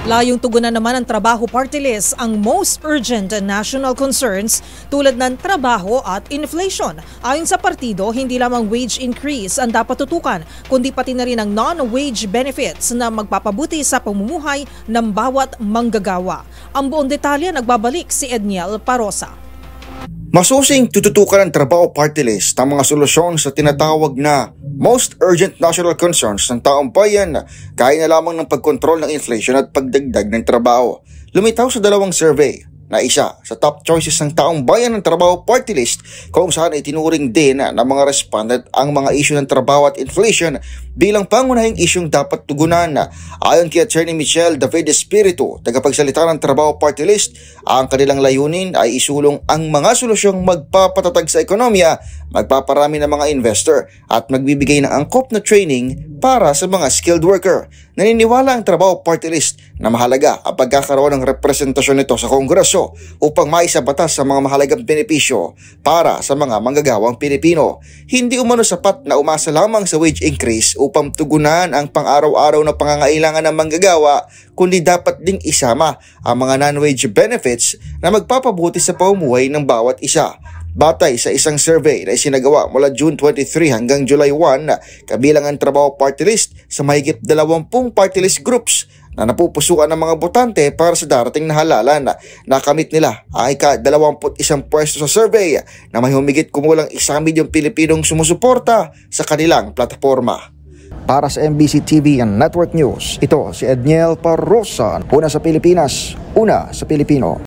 Layong tugunan naman ng Trabaho Party List ang most urgent national concerns tulad ng trabaho at inflation. Ayon sa partido, hindi lamang wage increase ang dapat tutukan, kundi pati na rin ang non-wage benefits na magpapabuti sa pamumuhay ng bawat manggagawa. Ang buong detalye nagbabalik si Edniel Parosa. Masusing tututukan ng Trabaho Party List ang mga solusyon sa tinatawag na most urgent national concerns ng taong bayan, kaya na lamang ng pagkontrol ng inflation at pagdagdag ng trabaho. Lumitaw sa dalawang survey na isa sa top choices ng taong bayan ng Trabaho Party List, kung saan itinuring din ng mga respondent ang mga issue ng trabaho at inflation bilang pangunahing isyong dapat tugunan. Ayon kay Attorney Michelle David Espiritu, tagapagsalita ng Trabaho Party List, ang kanilang layunin ay isulong ang mga solusyong magpapatatag sa ekonomiya, magpaparami ng mga investor at magbibigay ng angkop na training para sa mga skilled worker. Naniniwala ang Trabaho Party List na mahalaga ang pagkakaroon ng representasyon nito sa Kongreso upang maisabatas sa mga mahalagang benepisyo para sa mga manggagawang Pilipino. Hindi umano sapat na umasa lamang sa wage increase upang tugunan ang pang-araw-araw na pangangailangan ng manggagawa, kundi dapat ding isama ang mga non-wage benefits na magpapabuti sa pamumuhay ng bawat isa. Batay sa isang survey na isinagawa mula June 23 hanggang July 1, kabilang ang Trabaho Party List sa mahigit 20 party list groups na napupusuan ng mga botante para sa darating na halalan. Nakamit nila ang ika-21 pwesto sa survey na may humigit kumulang 1 milyong Pilipinong sumusuporta sa kanilang plataforma. Para sa MBC TV and Network News, ito si Edniel Parosa. Una sa Pilipinas, una sa Pilipino.